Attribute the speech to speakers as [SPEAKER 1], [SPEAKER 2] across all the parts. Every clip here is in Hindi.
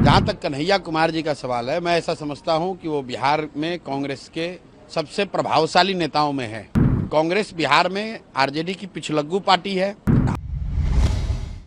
[SPEAKER 1] जहाँ तक कन्हैया कुमार जी का सवाल है, मैं ऐसा समझता हूँ कि वो बिहार में कांग्रेस के सबसे प्रभावशाली नेताओं में है। कांग्रेस बिहार में आरजेडी की पिछलग्गू पार्टी है।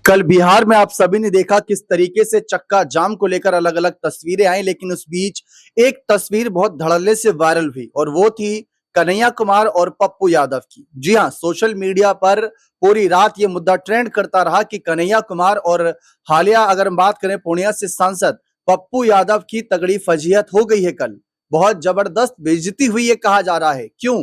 [SPEAKER 2] कल बिहार में आप सभी ने देखा किस तरीके से चक्का जाम को लेकर अलग अलग तस्वीरें आई, लेकिन उस बीच एक तस्वीर बहुत धड़ल्ले से वायरल हुई और वो थी कन्हैया कुमार और पप्पू यादव की। जी हां, सोशल मीडिया पर पूरी रात ये मुद्दा ट्रेंड करता रहा कि कन्हैया कुमार और हालिया अगर हम बात करें पूर्णिया से सांसद पप्पू यादव की तगड़ी फजीहत हो गई है। कल बहुत जबरदस्त बेइज्जती हुई है कहा जा रहा है। क्यों?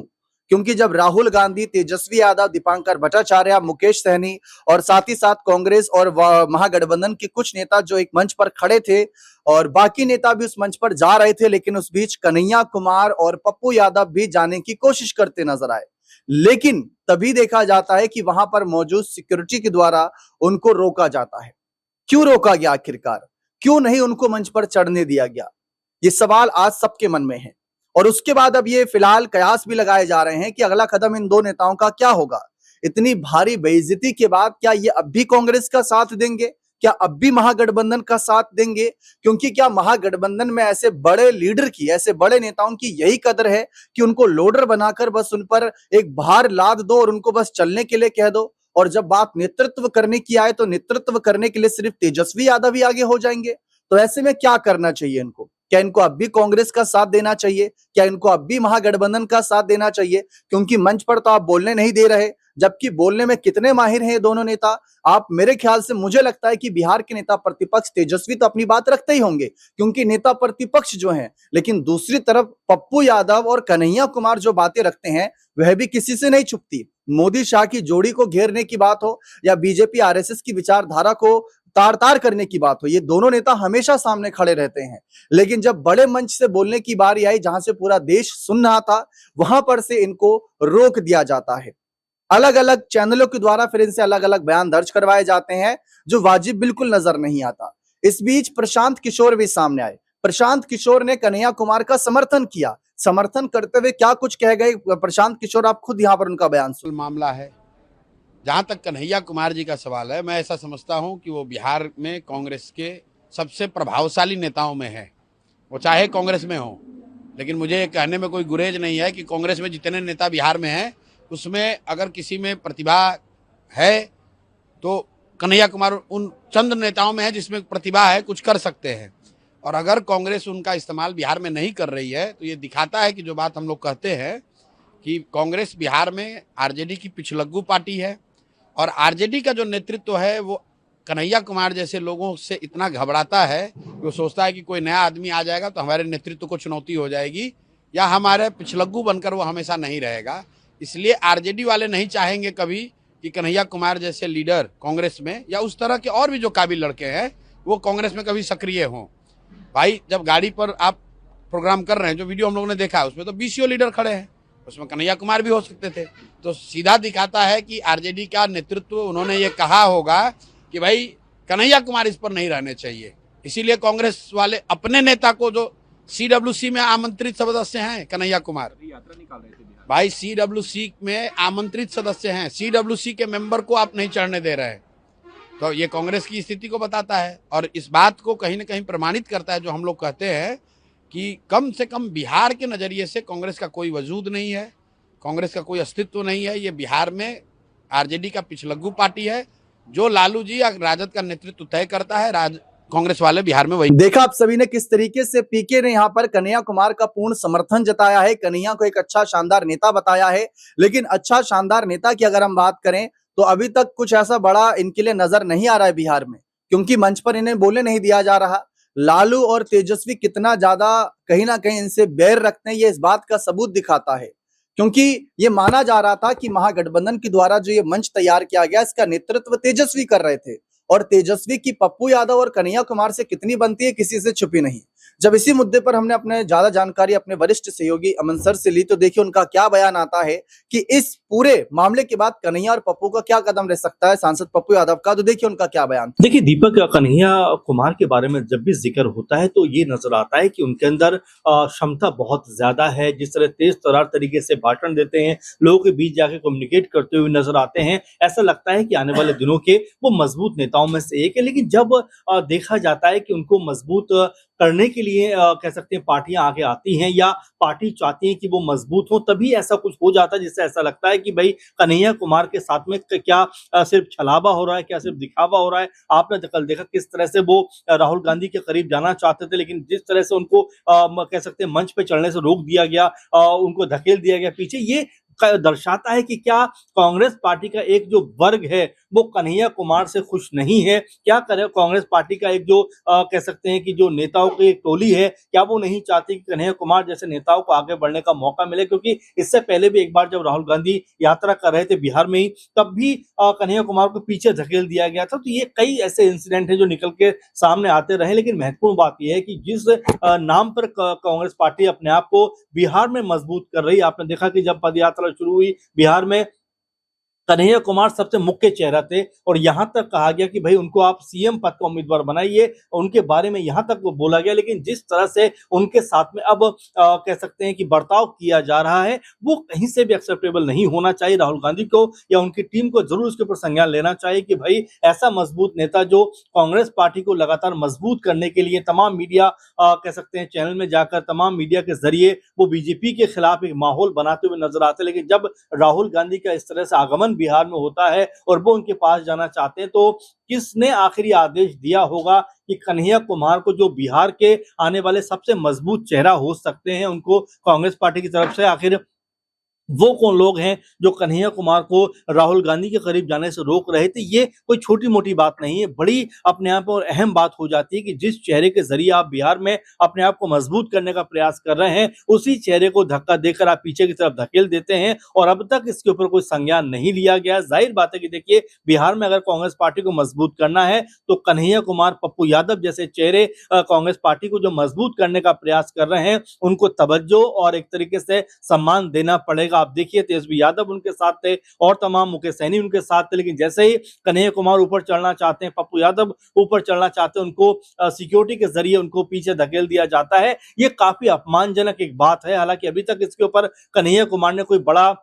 [SPEAKER 2] क्योंकि जब राहुल गांधी, तेजस्वी यादव, दीपांकर भट्टाचार्य, मुकेश सहनी और साथ ही साथ कांग्रेस और महागठबंधन के कुछ नेता जो एक मंच पर खड़े थे और बाकी नेता भी उस मंच पर जा रहे थे, लेकिन उस बीच कन्हैया कुमार और पप्पू यादव भी जाने की कोशिश करते नजर आए। लेकिन तभी देखा जाता है कि वहां पर मौजूद सिक्योरिटी के द्वारा उनको रोका जाता है। क्यों रोका गया आखिरकार? क्यों नहीं उनको मंच पर चढ़ने दिया गया? ये सवाल आज सबके मन में है। और उसके बाद अब ये फिलहाल कयास भी लगाए जा रहे हैं कि अगला कदम इन दो नेताओं का क्या होगा। इतनी भारी बेइज्जती के बाद क्या ये अब भी कांग्रेस का साथ देंगे? क्या अब भी महागठबंधन का साथ देंगे? क्योंकि क्या महागठबंधन में ऐसे बड़े लीडर की, ऐसे बड़े नेताओं की यही कदर है कि उनको लोडर बनाकर बस उन पर एक भार लाद दो और उनको बस चलने के लिए कह दो, और जब बात नेतृत्व करने की आए तो नेतृत्व करने के लिए सिर्फ तेजस्वी यादव ही आगे हो जाएंगे? तो ऐसे में क्या करना चाहिए इनको? क्या इनको अब भी कांग्रेस का साथ देना चाहिए? क्या इनको अब भी महागठबंधन का साथ देना चाहिए? क्योंकि मंच पर तो आप बोलने नहीं दे रहे, जबकि बोलने में कितने माहिर हैं ये दोनों नेता। आप, मेरे ख्याल से मुझे लगता है कि बिहार के नेता प्रतिपक्ष तेजस्वी तो अपनी बात रखते ही होंगे क्योंकि नेता प्रतिपक्ष जो हैं, लेकिन दूसरी तरफ पप्पू यादव और कन्हैया कुमार जो बातें रखते हैं वह भी किसी से नहीं छुपती। मोदी शाह की जोड़ी को घेरने की बात हो या बीजेपी आरएसएस की विचारधारा को तार तार करने की बात हो, ये दोनों नेता हमेशा सामने खड़े रहते हैं। लेकिन जब बड़े मंच से बोलने की बारी आई, जहां से पूरा देश सुन रहा था, वहां पर से इनको रोक दिया जाता है। अलग अलग चैनलों के द्वारा फिर इनसे अलग अलग बयान दर्ज करवाए जाते हैं जो वाजिब बिल्कुल नजर नहीं आता। इस बीच प्रशांत किशोर भी सामने आए। प्रशांत किशोर ने कन्हैया कुमार का समर्थन किया। समर्थन करते हुए क्या कुछ कह गए प्रशांत किशोर, आप खुद यहां पर उनका बयान सुन।
[SPEAKER 1] मामला है। जहाँ तक कन्हैया कुमार जी का सवाल है, मैं ऐसा समझता हूँ कि वो बिहार में कांग्रेस के सबसे प्रभावशाली नेताओं में है। वो चाहे कांग्रेस में हो, लेकिन मुझे कहने में कोई गुरेज नहीं है कि कांग्रेस में जितने नेता बिहार में हैं उसमें अगर किसी में प्रतिभा है तो कन्हैया कुमार उन चंद नेताओं में है जिसमें प्रतिभा है, कुछ कर सकते हैं। और अगर कांग्रेस उनका इस्तेमाल बिहार में नहीं कर रही है तो ये दिखाता है कि जो बात हम लोग कहते हैं कि कांग्रेस बिहार में आरजेडी की पिछलग्गू पार्टी है और आरजेडी का जो नेतृत्व है वो कन्हैया कुमार जैसे लोगों से इतना घबराता है कि वो सोचता है कि कोई नया आदमी आ जाएगा तो हमारे नेतृत्व को चुनौती हो जाएगी या हमारे पिछलग्गू बनकर वो हमेशा नहीं रहेगा। इसलिए आरजेडी वाले नहीं चाहेंगे कभी कि कन्हैया कुमार जैसे लीडर कांग्रेस में या उस तरह के और भी जो काबिल लड़के हैं वो कांग्रेस में कभी सक्रिय हों। भाई, जब गाड़ी पर आप प्रोग्राम कर रहे हैं, जो वीडियो हम लोगों ने देखा उसमें तो बीसीओ लीडर खड़े हैं, उसमें कन्हैया कुमार भी हो सकते थे। तो सीधा दिखाता है कि आरजेडी का नेतृत्व, उन्होंने ये कहा होगा कि भाई कन्हैया कुमार इस पर नहीं रहने चाहिए। इसीलिए कांग्रेस वाले अपने नेता को, जो सीडब्ल्यूसी में आमंत्रित सदस्य हैं कन्हैया कुमार,
[SPEAKER 3] यात्रा निकाल रहे थे
[SPEAKER 1] भाई सीडब्ल्यूसी में आमंत्रित सदस्य हैं, सीडब्ल्यूसी के मेंबर को आप नहीं चढ़ने दे रहे हैं। तो ये कांग्रेस की स्थिति को बताता है और इस बात को कहीं ना कहीं प्रमाणित करता है जो हम लोग कहते हैं कि कम से कम बिहार के नज़रिए से कांग्रेस का कोई वजूद नहीं है, कांग्रेस का कोई अस्तित्व नहीं है। ये बिहार में आरजेडी का पिछलग्गू पार्टी है। जो लालू जी या राजद का नेतृत्व तय करता है, कांग्रेस वाले बिहार में वही।
[SPEAKER 2] देखा आप सभी ने किस तरीके से पीके ने यहाँ पर कन्हैया कुमार का पूर्ण समर्थन जताया है, कन्हैया को एक अच्छा शानदार नेता बताया है। लेकिन अच्छा शानदार नेता की अगर हम बात करें तो अभी तक कुछ ऐसा बड़ा इनके लिए नजर नहीं आ रहा है बिहार में, क्योंकि मंच पर इन्हें बोलने नहीं दिया जा रहा। लालू और तेजस्वी कितना ज्यादा कहीं ना कहीं इनसे बैर रखते हैं, ये इस बात का सबूत दिखाता है। क्योंकि ये माना जा रहा था कि महागठबंधन के द्वारा जो ये मंच तैयार किया गया इसका नेतृत्व तेजस्वी कर रहे थे और तेजस्वी की पप्पू यादव और कन्हैया कुमार से कितनी बनती है किसी से छुपी नहीं। जब इसी मुद्दे पर हमने अपने ज्यादा जानकारी अपने वरिष्ठ सहयोगी अमन सर से ली तो देखिए उनका क्या बयान आता है कि इस पूरे मामले के बाद कन्हैया और पप्पू का क्या कदम रह सकता है, सांसद पप्पू यादव का। तो देखिए उनका क्या बयान।
[SPEAKER 3] देखिए दीपक, कन्हैया कुमार के बारे में जब भी जिक्र होता है तो ये नजर आता है कि उनके अंदर क्षमता बहुत ज्यादा है। जिस तरह तेज तर्रार तरीके से भाषण देते हैं, लोगों के बीच जाके कम्युनिकेट करते हुए नजर आते हैं, ऐसा लगता है कि आने वाले दिनों के वो मजबूत नेताओं में से एक है। लेकिन जब देखा जाता है कि उनको मजबूत करने के लिए कह सकते हैं पार्टियां आगे आती हैं या पार्टी चाहती है कि वो मजबूत हो, तभी ऐसा कुछ हो जाता है जिससे ऐसा लगता है कि भाई कन्हैया कुमार के साथ में क्या सिर्फ छलावा हो रहा है, क्या सिर्फ दिखावा हो रहा है। आपने कल देखा किस तरह से वो राहुल गांधी के करीब जाना चाहते थे, लेकिन जिस तरह से उनको कह सकते हैं मंच पे चढ़ने से रोक दिया गया, उनको धकेल दिया गया पीछे, ये दर्शाता है कि क्या कांग्रेस पार्टी का एक जो वर्ग है वो कन्हैया कुमार से खुश नहीं है। क्या करे कांग्रेस पार्टी का एक जो कह सकते हैं कि जो नेताओं की एक टोली है, क्या वो नहीं चाहती कि कन्हैया कुमार जैसे नेताओं को आगे बढ़ने का मौका मिले। क्योंकि इससे पहले भी एक बार जब राहुल गांधी यात्रा कर रहे थे बिहार में ही, तब भी कन्हैया कुमार को पीछे धकेल दिया गया था। तो ये कई ऐसे इंसिडेंट है जो निकल के सामने आते रहे। लेकिन महत्वपूर्ण बात यह है कि जिस नाम पर कांग्रेस पार्टी अपने आप को बिहार में मजबूत कर रही है, आपने देखा कि जब पदयात्रा शुरू हुई बिहार में, कन्हैया कुमार सबसे मुख्य चेहरा थे और यहां तक कहा गया कि भाई उनको आप सीएम पद का उम्मीदवार बनाइए, उनके बारे में यहां तक वो बोला गया। लेकिन जिस तरह से उनके साथ में अब कह सकते हैं कि बर्ताव किया जा रहा है, वो कहीं से भी एक्सेप्टेबल नहीं होना चाहिए। राहुल गांधी को या उनकी टीम को जरूर उसके ऊपर संज्ञान लेना चाहिए कि भाई ऐसा मजबूत नेता जो कांग्रेस पार्टी को लगातार मजबूत करने के लिए तमाम मीडिया कह सकते हैं चैनल में जाकर तमाम मीडिया के जरिए वो बीजेपी के खिलाफ एक माहौल बनाते हुए नजर आते। लेकिन जब राहुल गांधी का इस तरह से आगमन बिहार में होता है और वो उनके पास जाना चाहते हैं, तो किसने आखिरी आदेश दिया होगा कि कन्हैया कुमार को जो बिहार के आने वाले सबसे मजबूत चेहरा हो सकते हैं, उनको कांग्रेस पार्टी की तरफ से आखिर वो कौन लोग हैं जो कन्हैया कुमार को राहुल गांधी के करीब जाने से रोक रहे थे। ये कोई छोटी मोटी बात नहीं है, बड़ी अपने आप और अहम बात हो जाती है कि जिस चेहरे के जरिए आप बिहार में अपने आप को मजबूत करने का प्रयास कर रहे हैं, उसी चेहरे को धक्का देकर आप पीछे की तरफ धकेल देते हैं और अब तक इसके ऊपर कोई संज्ञान नहीं लिया गया। जाहिर बात है कि देखिए बिहार में अगर कांग्रेस पार्टी को मजबूत करना है तो कन्हैया कुमार, पप्पू यादव जैसे चेहरे कांग्रेस पार्टी को जो मजबूत करने का प्रयास कर रहे हैं, उनको तवज्जो और एक तरीके से सम्मान देना पड़ेगा। आप देखिए तेजस्वी यादव उनके साथ थे और तमाम मुकेश सहनी उनके साथ थे, लेकिन जैसे ही कन्हैया कुमार ऊपर चढ़ना चाहते हैं, पप्पू यादव ऊपर चढ़ना चाहते हैं, उनको सिक्योरिटी के जरिए उनको पीछे धकेल दिया जाता है। ये काफी अपमानजनक एक बात है। हालांकि अभी तक इसके ऊपर कन्हैया कुमार ने कोई बड़ा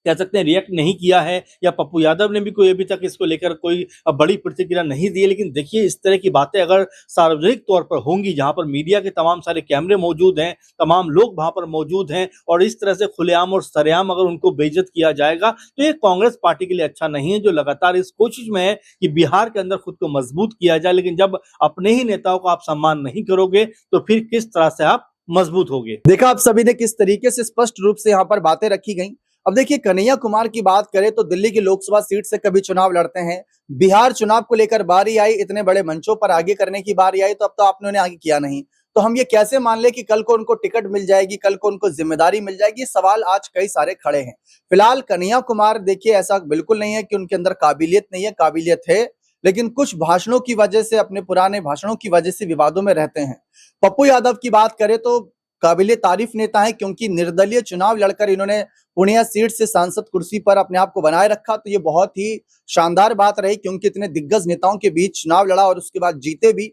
[SPEAKER 3] कह सकते हैं रिएक्ट नहीं किया है या पप्पू यादव ने भी कोई अभी तक इसको लेकर कोई बड़ी प्रतिक्रिया नहीं दी है। लेकिन देखिए इस तरह की बातें अगर सार्वजनिक तौर पर होंगी, जहां पर मीडिया के तमाम सारे कैमरे मौजूद हैं, तमाम लोग वहां पर मौजूद हैं, और इस तरह से खुलेआम और सरेआम अगर उनको बेइज्जत किया जाएगा, तो ये कांग्रेस पार्टी के लिए अच्छा नहीं है, जो लगातार इस कोशिश में है कि बिहार के अंदर खुद को मजबूत किया जाए। लेकिन जब अपने ही नेताओं को आप सम्मान नहीं करोगे तो फिर किस तरह से आप मजबूत होगे।
[SPEAKER 2] देखा आप सभी ने किस तरीके से स्पष्ट रूप से यहाँ पर बातें रखी गई। अब देखिए कन्हैया कुमार की बात करें तो दिल्ली की लोकसभा सीट से कभी चुनाव लड़ते हैं, बिहार चुनाव को लेकर बारी आई, इतने बड़े मंचों पर आगे करने की बारी आई, तो अब तो आपने उन्हें आगे किया नहीं, तो हम ये कैसे मान ले कि कल को उनको टिकट मिल जाएगी, कल को उनको जिम्मेदारी मिल जाएगी। ये सवाल आज कई सारे खड़े हैं। फिलहाल कन्हैया कुमार देखिए ऐसा बिल्कुल नहीं है कि उनके अंदर काबिलियत नहीं है, काबिलियत है, लेकिन कुछ भाषणों की वजह से, अपने पुराने भाषणों की वजह से विवादों में रहते हैं। पप्पू यादव की बात करें तो काबिले तारीफ नेता है, क्योंकि निर्दलीय चुनाव लड़कर इन्होंने पूर्णिया सीट से सांसद कुर्सी पर अपने आप को बनाए रखा। तो ये बहुत ही शानदार बात रही, क्योंकि इतने दिग्गज नेताओं के बीच चुनाव लड़ा और उसके बाद जीते भी।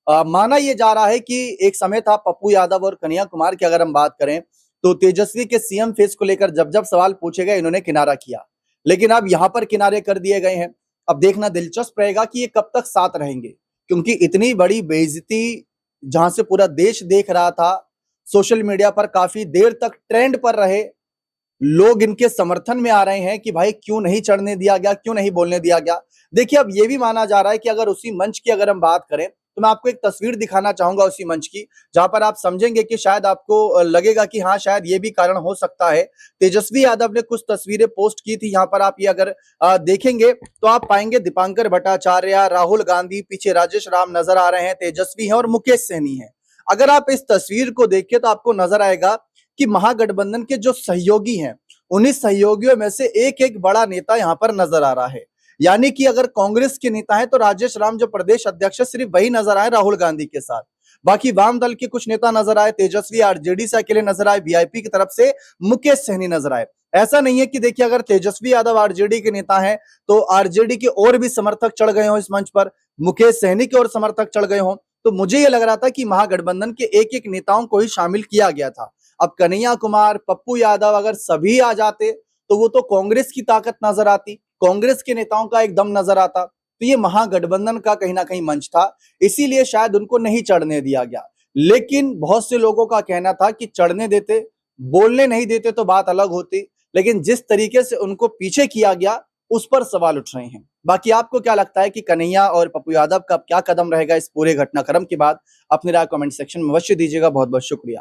[SPEAKER 2] माना यह जा रहा है कि एक समय था पप्पू यादव और कन्हैया कुमार की अगर हम बात करें तो तेजस्वी के सीएम फेस को लेकर जब जब सवाल पूछे गए इन्होंने किनारा किया, लेकिन अब यहां पर किनारे कर दिए गए हैं। अब देखना दिलचस्प रहेगा कि ये कब तक साथ रहेंगे, क्योंकि इतनी बड़ी बेइज्जती जहां से पूरा देश देख रहा था, सोशल मीडिया पर काफी देर तक ट्रेंड पर रहे, लोग इनके समर्थन में आ रहे हैं कि भाई क्यों नहीं चढ़ने दिया गया, क्यों नहीं बोलने दिया गया। देखिए अब ये भी माना जा रहा है कि अगर उसी मंच की अगर हम बात करें तो मैं आपको एक तस्वीर दिखाना चाहूंगा उसी मंच की, जहां पर आप समझेंगे कि शायद आपको लगेगा कि हाँ शायद ये भी कारण हो सकता है। तेजस्वी यादव ने कुछ तस्वीरें पोस्ट की थी, यहाँ पर आप ये अगर देखेंगे तो आप पाएंगे दीपांकर भट्टाचार्य, राहुल गांधी, पीछे राजेश राम नजर आ रहे हैं, तेजस्वी हैं और मुकेश सहनी है। अगर आप इस तस्वीर को देखिए तो आपको नजर आएगा कि महागठबंधन के जो सहयोगी हैं, उन्हीं सहयोगियों में से एक एक बड़ा नेता यहां पर नजर आ रहा है। यानी कि अगर कांग्रेस के नेता है तो राजेश राम जो प्रदेश अध्यक्ष है, सिर्फ वही नजर आए राहुल गांधी के साथ। बाकी वाम दल के कुछ नेता नजर आए, तेजस्वी आरजेडी से अकेले नजर आए, वीआईपी की तरफ से मुकेश सहनी नजर आए। ऐसा नहीं है कि देखिए अगर तेजस्वी यादव आरजेडी के नेता हैं तो आरजेडी के और भी समर्थक चढ़ गए हों इस मंच पर, मुकेश सहनी के और समर्थक चढ़ गए हों। तो मुझे ये लग रहा था कि महागठबंधन के एक एक नेताओं को ही शामिल किया गया था। अब कन्हैया कुमार, पप्पू यादव अगर सभी आ जाते तो वो तो कांग्रेस की ताकत नजर आती, कांग्रेस के नेताओं का एक दम नजर आता। तो ये महागठबंधन का कहीं ना कहीं मंच था, इसीलिए शायद उनको नहीं चढ़ने दिया गया। लेकिन बहुत से लोगों का कहना था कि चढ़ने देते, बोलने नहीं देते तो बात अलग होती, लेकिन जिस तरीके से उनको पीछे किया गया उस पर सवाल उठ रहे हैं। बाकी आपको क्या लगता है कि कन्हैया और पप्पू यादव का क्या कदम रहेगा इस पूरे घटनाक्रम के बाद? अपनी राय कमेंट सेक्शन में अवश्य दीजिएगा। बहुत बहुत शुक्रिया।